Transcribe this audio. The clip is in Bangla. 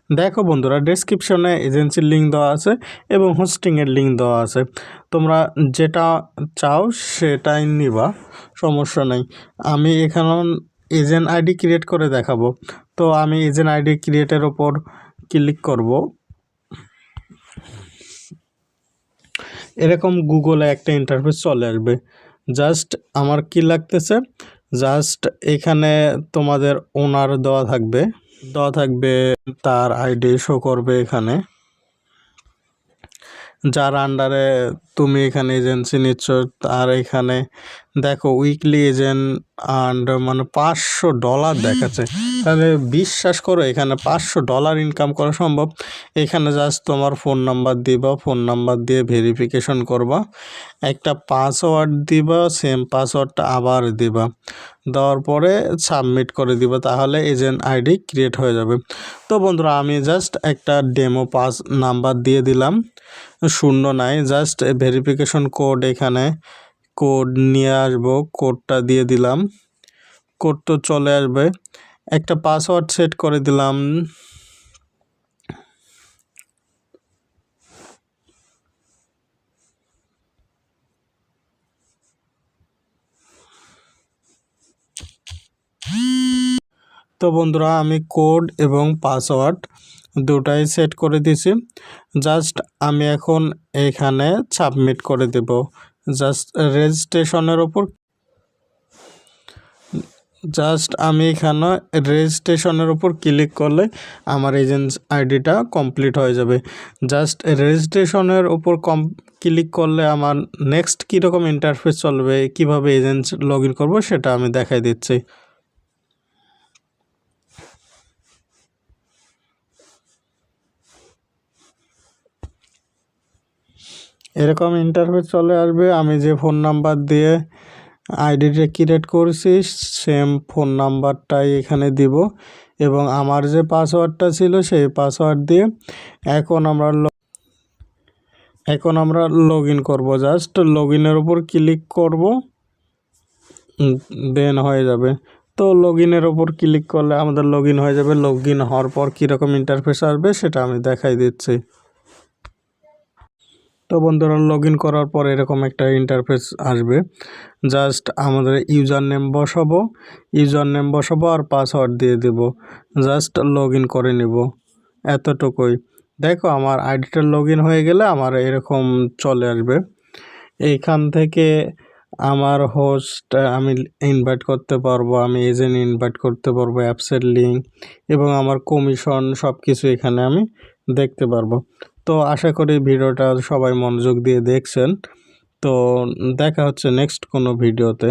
দেখো বন্ধুরা, ডেসক্রিপশনে এজেন্সির লিঙ্ক দেওয়া আছে এবং হোস্টিংয়ের লিঙ্ক দেওয়া আছে। তোমরা যেটা চাও সেটাই নিবা, সমস্যা নেই। আমি এখানে এজেন্ট আইডি ক্রিয়েট করে দেখাবো। তো আমি এজেন্ট আইডি ক্রিয়েটের ওপর ক্লিক করব। এরকম গুগলে একটা ইন্টারফেস চলে আসবে। জাস্ট আমার কি লাগতেছে, জাস্ট এখানে তোমাদের ওনার দেওয়া থাকবে, তার আইডি শো করবে এখানে, যার আন্ডারে তুমি এখানে এজেন্সি নিচ্ছ। আর এখানে দেখো উইকলি এজেন্ট আন্ড মানে $500 দেখাচ্ছে। তাহলে বিশ্বাস করো এখানে $500 ইনকাম করা সম্ভব। এখানে জাস্ট তোমার ফোন নাম্বার দিবা, ফোন নাম্বার দিয়ে ভেরিফিকেশন করবা, একটা পাসওয়ার্ড দিবা, সেম পাসওয়ার্ডটা আবার দিবা, দেওয়ার পরে সাবমিট করে দিবা, তাহলে এজেন্ট আইডি ক্রিয়েট হয়ে যাবে। তো বন্ধুরা, আমি জাস্ট একটা ডেমো পাস নাম্বার দিয়ে দিলাম, শূন্য নাই, জাস্ট ভেরিফিকেশন কোড, এখানে কোড নিয়ে আসবো, কোডটা দিয়ে দিলাম, কোড তো চলে আসবে। একটা পাসওয়ার্ড সেট করে দিলাম। তো বন্ধুরা, আমি কোড এবং পাসওয়ার্ড দুটাই সেট করে দিছি। জাস্ট আমি এখন এখানে সাবমিট করে দেব। জাস্ট রেজিস্ট্রেশনের ওপর আমি এখানে রেজিস্ট্রেশনের উপর ক্লিক করলে আমার এজেন্ট আইডিটা কমপ্লিট হয়ে যাবে। জাস্ট রেজিস্ট্রেশনের উপর ক্লিক করলে আমার নেক্সট কীরকম ইন্টারফেস চলবে, কিভাবে এজেন্ট লগ ইন করবো সেটা আমি দেখাই দিচ্ছি। এরকম ইন্টারফেস চলে আসবে। আমি যে ফোন নাম্বার দিয়ে আইডিটা ক্রিয়েট করছি সেম ফোন নাম্বারটাই এখানে দিব এবং আমার যে পাসওয়ার্ডটা ছিল সেই পাসওয়ার্ড দিয়ে এখন আমরা লগ ইন করবো। জাস্ট লগ ইনের উপর ক্লিক করব, দেন হয়ে যাবে। তো লগ ইনের ওপর ক্লিক করলে আমাদের লগ ইন হয়ে যাবে। লগ ইন হওয়ার পর কীরকম ইন্টারফেস আসবে সেটা আমি দেখাই দিচ্ছি। তো বন্ধুরা, লগ ইন করার পর এরকম একটা ইন্টারফেস আসবে। জাস্ট আমাদের ইউজার নেম বসাবো আর পাসওয়ার্ড দিয়ে দেব। জাস্ট লগ ইন করে নেব, এতটুকুই। দেখো আমার আইডিটা লগ ইন হয়ে গেলে আমার এরকম চলে আসবে। এইখান থেকে আমার হোস্ট আমি ইনভাইট করতে পারবো, আমি এজেন্ট ইনভাইট করতে পারবো, অ্যাপসের লিঙ্ক এবং আমার কমিশন সব কিছু এখানে আমি দেখতে পারবো। তো আশা করি ভিডিওটা সবাই মনোযোগ দিয়ে দেখছেন। তো দেখা হচ্ছে নেক্সট কোনো ভিডিওতে।